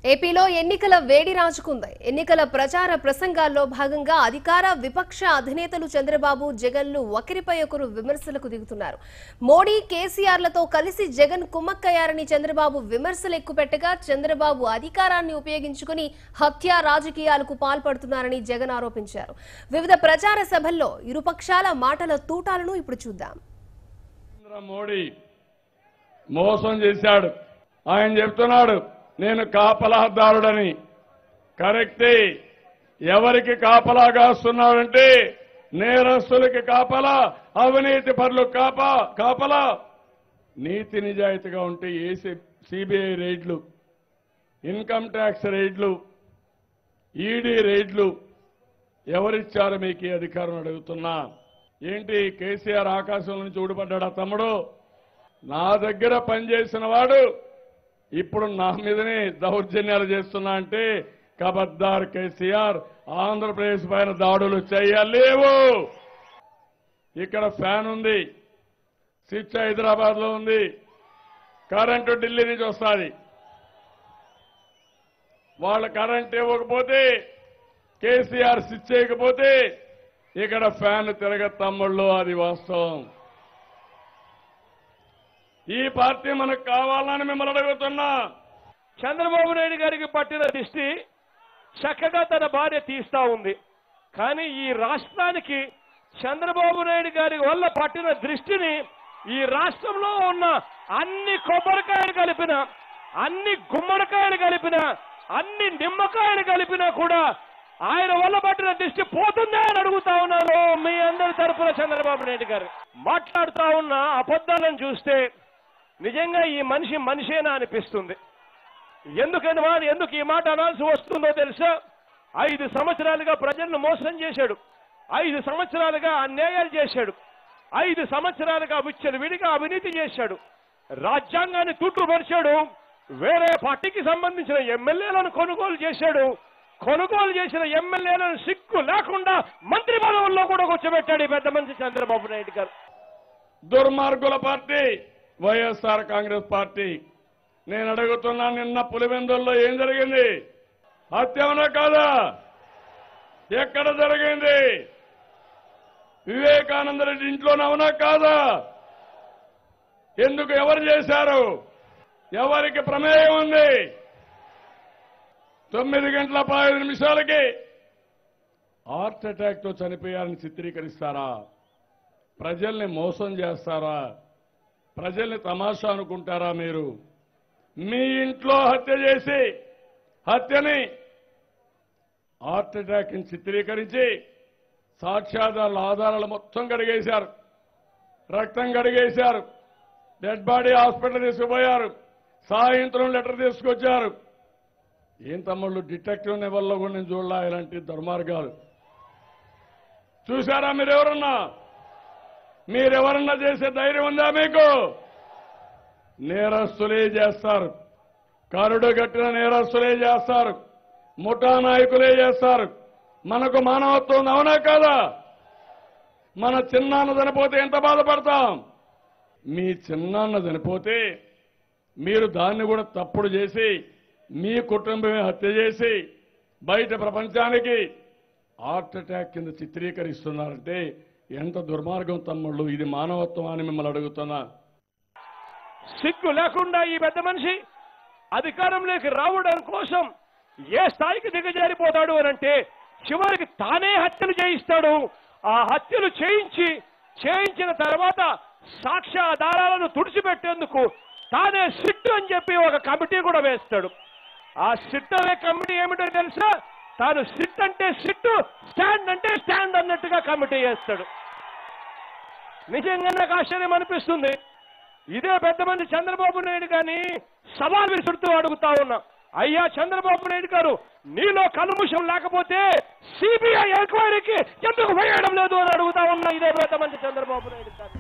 ఏపీలో ఎన్నికల వేడి రాజుకుంది. ఎన్నికల ప్రచార ప్రసంగాల్లో భాగంగా అధికార విపక్ష అధినేతలు చంద్రబాబు జగన్లు ఒకరిపై ఒకరు విమర్శలకు దిగుతున్నారు. మోడీ కేసీఆర్లతో కలిసి జగన్ కుమ్మక్కయ్యారని చంద్రబాబు విమర్శలు ఎక్కుపెట్టగా చంద్రబాబు అధికారాన్ని ఉపయోగించుకుని హత్య రాజకీయాలకు పాల్పడుతున్నారని జగన్ ఆరోపించారు. వివిధ ప్రచార సభల్లో ఇరుపక్షాల మాటల తూటాలను ఇప్పుడు చూద్దాం. మోడీ మోసం చేశాడు. ఆయన చెప్తున్నాడు నేను కాపలాదారుడని. కరెక్టే. ఎవరికి కాపలా కాస్తున్నాడంటే నేరస్తులకి కాపలా, అవినీతి పరులు కాపలా. నీతి నిజాయితీగా ఉంటే సిబిఐ రైడ్లు, ఇన్కమ్ ట్యాక్స్ రైడ్లు, ఈడీ రైడ్లు ఎవరిచ్చారు మీకు ఈ అధికారం అడుగుతున్నా. ఏంటి కేసీఆర్ ఆకాశం నుంచి ఊడిపడ్డా తమ్ముడు? నా దగ్గర పనిచేసిన వాడు ఇప్పుడు నా మీదనే దౌర్జన్యాలు చేస్తున్నా అంటే కబద్దార్ కేసీఆర్. ఆంధ్రప్రదేశ్ పైన దాడులు చేయలేవు. ఇక్కడ ఫ్యాన్ ఉంది, స్విచ్ హైదరాబాద్ లో ఉంది, కరెంటు ఢిల్లీ నుంచి వస్తుంది. వాళ్ళ కరెంట్ ఇవ్వకపోతే, కేసీఆర్ స్విచ్ చేయకపోతే ఇక్కడ ఫ్యాన్ తిరగ తమ్ముళ్ళు. అది వాస్తవం. ఈ పార్టీ మనకు కావాలని మిమ్మల్ని అడుగుతున్నా. చంద్రబాబు నాయుడు గారికి పట్టిన దిష్టి చక్కగా తన భార్య తీస్తా ఉంది. కానీ ఈ రాష్ట్రానికి చంద్రబాబు నాయుడు గారి వల్ల పట్టిన దృష్టిని ఈ రాష్ట్రంలో ఉన్న అన్ని కొబ్బరికాయలు కలిపిన, అన్ని గుమ్మడికాయలు కలిపిన, అన్ని నిమ్మకాయలు కలిపినా కూడా ఆయన వల్ల పట్టిన దృష్టి పోతుందా అని అడుగుతా ఉన్నాను మీ అందరి తరఫున. చంద్రబాబు నాయుడు గారు మాట్లాడుతా ఉన్న అబద్ధాలను చూస్తే నిజంగా ఈ మనిషేనా అనిపిస్తుంది. ఎందుకు ఈ మాట అనాల్సి వస్తుందో తెలుసా? 5 సంవత్సరాలుగా ప్రజలను మోసం చేశాడు, 5 సంవత్సరాలుగా అన్యాయాలు చేశాడు, 5 సంవత్సరాలుగా విచ్చలవిడిగా అవినీతి చేశాడు, రాజ్యాంగాన్ని తూట్లుపరిచాడు, వేరే పార్టీకి సంబంధించిన ఎమ్మెల్యేలను కొనుగోలు చేశాడు, కొనుగోలు చేసిన ఎమ్మెల్యేలను సిగ్గు లేకుండా మంత్రి పదవుల్లో కూడా కూర్చోబెట్టాడు ఈ పెద్ద మనిషి చంద్రబాబు నాయుడు గారు. దుర్మార్గుల పార్టీ వైఎస్ఆర్ కాంగ్రెస్ పార్టీ. నేను అడుగుతున్నా, నిన్న పులివెందుల్లో ఏం జరిగింది? హత్య అవునా కాదా? ఎక్కడ జరిగింది? వివేకానంద రెడ్డి ఇంట్లోనే అవునా కాదా? ఎందుకు? ఎవరు చేశారు? ఎవరికి ప్రమేయం ఉంది? 9 గంటల 15 నిమిషాలకి హార్ట్ అటాక్ తో చనిపోయారని చిత్రీకరిస్తారా? ప్రజల్ని మోసం చేస్తారా? ప్రజల్ని తమాషా అనుకుంటారా మీరు? మీ ఇంట్లో హత్య చేసి హత్యని హార్ట్ అటాక్ ని చిత్రీకరించి సాక్ష్యాధారాల ఆధారాలు మొత్తం కడిగేశారు, రక్తం కడిగేశారు, డెడ్ బాడీ హాస్పిటల్ తీసుకుపోయారు, సాయంత్రం లెటర్ తీసుకొచ్చారు. ఏం తమ్ముళ్ళు, డిటెక్టివ్ లెవెల్లో కూడా నేను చూడలా ఇలాంటి దుర్మార్గాలు. చూశారా మీరెవరన్నా చేసే ధైర్యం ఉందా మీకు? నేరస్తులే చేస్తారు, కరుడు కట్టిన నేరస్తులే చేస్తారు, ముఠా నాయకులే చేస్తారు. మనకు మానవత్వం అవునా కాదా? మన చిన్నాన్న చనిపోతే ఎంత బాధపడతాం? మీ చిన్నాన్న చనిపోతే మీరు దాన్ని కూడా తప్పుడు చేసి మీ కుటుంబమే హత్య చేసి బయట ప్రపంచానికి హార్ట్ అటాక్ కింద చిత్రీకరిస్తున్నారంటే ఎంత దుర్మార్గం తమ్ముళ్ళు. ఇది మానవత్వం అని మిమ్మల్ని అడుగుతున్నా. సిగ్గు లేకుండా ఈ పెద్ద మనిషి అధికారంలోకి రావడం కోసం ఏ స్థాయికి దిగజారిపోతాడు అనంటే చివరికి తానే హత్యలు చేయిస్తాడు. ఆ హత్యలు చేయించిన తర్వాత సాక్ష్యాధారాలను తుడిచిపెట్టేందుకు తానే సిట్ అని చెప్పి ఒక కమిటీ కూడా వేస్తాడు. ఆ సిట్ అనే కమిటీ ఏమిటో తెలుసా? తాను సిట్ అంటే సిట్, స్టాండ్ అంటే స్టాండ్ అన్నట్టుగా కమిటీ చేస్తాడు. నిజంగా నాకు ఆశ్చర్యం అనిపిస్తుంది. ఇదే పెద్ద మంది చంద్రబాబు నాయుడు గారిని సవాల్ విసురుతూ అడుగుతా ఉన్నా, అయ్యా చంద్రబాబు నాయుడు గారు, నీలో కలుముషం లేకపోతే సిబిఐ ఎంక్వైరీకి ఎందుకు వేయడం లేదు అని అడుగుతా ఉన్నా ఇదే పెద్ద మంది చంద్రబాబు నాయుడు గారు.